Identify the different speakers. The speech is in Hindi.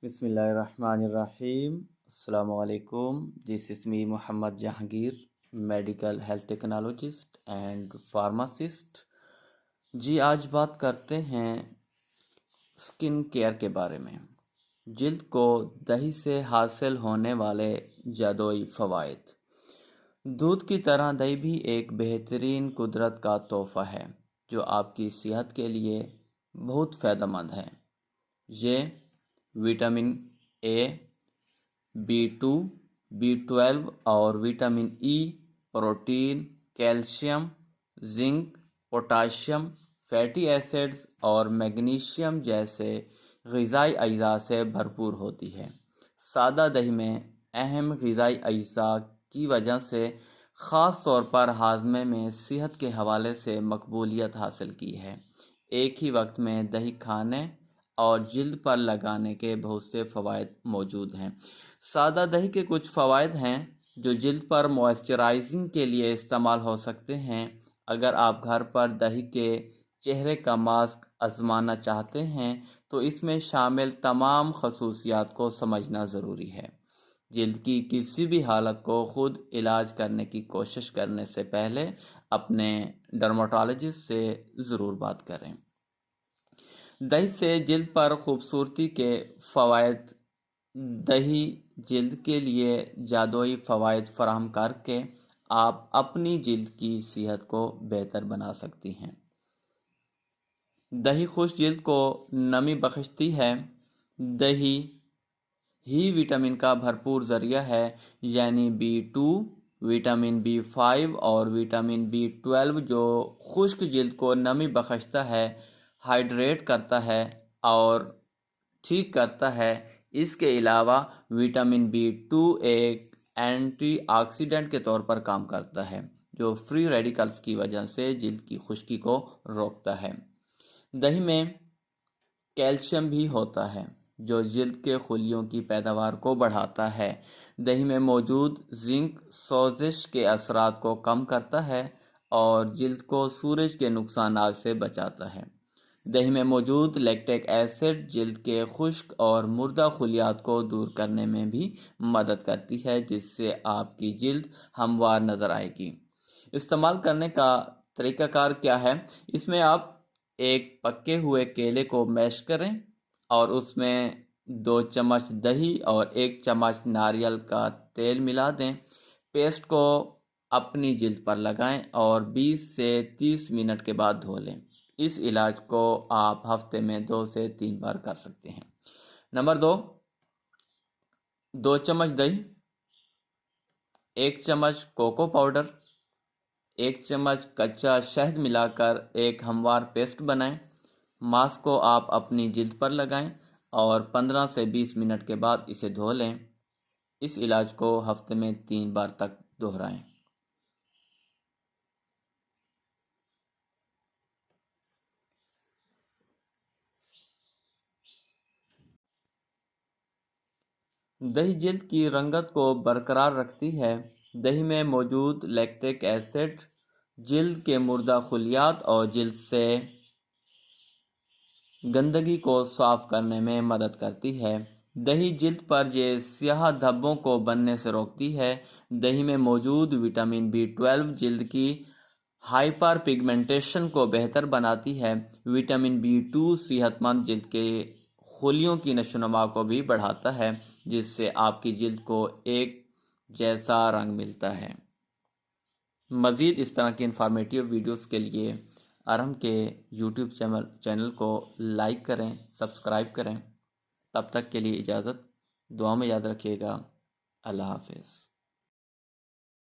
Speaker 1: बिस्मिल्लाहिर्रहमानिर्रहीम। अस्सलामुअलैकुम। This is me Mohammad Jahangir, medical health technologist and pharmacist. जी, आज बात करते हैं स्किन केयर के बारे में। जिल्द को दही से हासिल होने वाले जादुई फ़वाइद। दूध की तरह दही भी एक बेहतरीन कुदरत का तोहफ़ा है जो आपकी सेहत के लिए बहुत फ़ायदेमंद है। ये विटामिन ए, B2, B12 और vitamin E, protein, calcium, zinc, potassium, fatty acids और मैग्नीशियम जैसे ग़िज़ाई अज्जा से भरपूर होती है। सादा दही में अहम ग़िज़ाई अज्जा की वजह से ख़ास तौर पर हाजमे में सेहत के हवाले से मकबूलियत हासिल की है। एक ही वक्त में दही खाने और जिल्द पर लगाने के बहुत से फ़वाइद मौजूद हैं। सादा दही के कुछ फ़वाइद हैं जो जिल्द पर मॉइस्चराइजिंग के लिए इस्तेमाल हो सकते हैं। अगर आप घर पर दही के चेहरे का मास्क आजमाना चाहते हैं तो इसमें शामिल तमाम खसूसियात को समझना ज़रूरी है। जिल्द की किसी भी हालत को खुद इलाज करने की कोशिश करने से पहले अपने डर्मेटोलॉजिस्ट से ज़रूर बात करें। दही से जिल्द पर खूबसूरती के फ़वाइद। दही जिल्द के लिए जादुई फ़वाइद फराहम करके आप अपनी जिल्द की सेहत को बेहतर बना सकती हैं। दही खुश जिल्द को नमी बख्शती है। दही ही विटामिन का भरपूर ज़रिया है, यानी B2, विटामिन B5 और विटामिन B12 जो खुश्क जिल्द को नमी बख्शता है, हाइड्रेट करता है और ठीक करता है। इसके अलावा विटामिन B2 एक एंटीऑक्सीडेंट के तौर पर काम करता है जो फ्री रेडिकल्स की वजह से जिल्द की खुश्की को रोकता है। दही में कैल्शियम भी होता है जो जिल्द के खुलियों की पैदावार को बढ़ाता है। दही में मौजूद जिंक सोजिश के असरात को कम करता है और जिल्द को सूरज के नुकसानात से बचाता है। दही में मौजूद लैक्टिक एसिड जिल्द के खुश्क और मुर्दा खुलियात को दूर करने में भी मदद करती है, जिससे आपकी जिल्द हमवार नज़र आएगी। इस्तेमाल करने का तरीक़ाकार क्या है? इसमें आप एक पके हुए केले को मैश करें और उसमें 2 चम्मच दही और 1 चम्मच नारियल का तेल मिला दें। पेस्ट को अपनी जिल्द पर लगाएं और 20 से 30 मिनट के बाद धो लें। इस इलाज को आप हफ्ते में 2 से 3 बार कर सकते हैं। नंबर 2 चम्मच दही, 1 चम्मच कोको पाउडर, 1 चम्मच कच्चा शहद मिलाकर एक हमवार पेस्ट बनाएं। मास्क को आप अपनी जिल्द पर लगाएं और 15 से 20 मिनट के बाद इसे धो लें। इस इलाज को हफ्ते में 3 बार तक दोहराएं। दही जिल्द की रंगत को बरकरार रखती है। दही में मौजूद लैक्टिक एसिड जिल्द के मुर्दा खुलियात और जिल्द से गंदगी को साफ करने में मदद करती है। दही जिल्द पर जे स्याह धब्बों को बनने से रोकती है। दही में मौजूद विटामिन B12 जिल्द की हाइपर पिगमेंटेशन को बेहतर बनाती है। विटामिन B2 सेहतमंद जिल्द के खुलियों की नशोनुमा को भी बढ़ाता है, जिससे आपकी जिल्द को एक जैसा रंग मिलता है। मज़ीद इस तरह की इंफॉर्मेटिव वीडियोस के लिए अरहम के यूट्यूब चैनल को लाइक करें, सब्सक्राइब करें। तब तक के लिए इजाज़त। दुआ में याद रखिएगा। अल्लाह हाफ़िज़।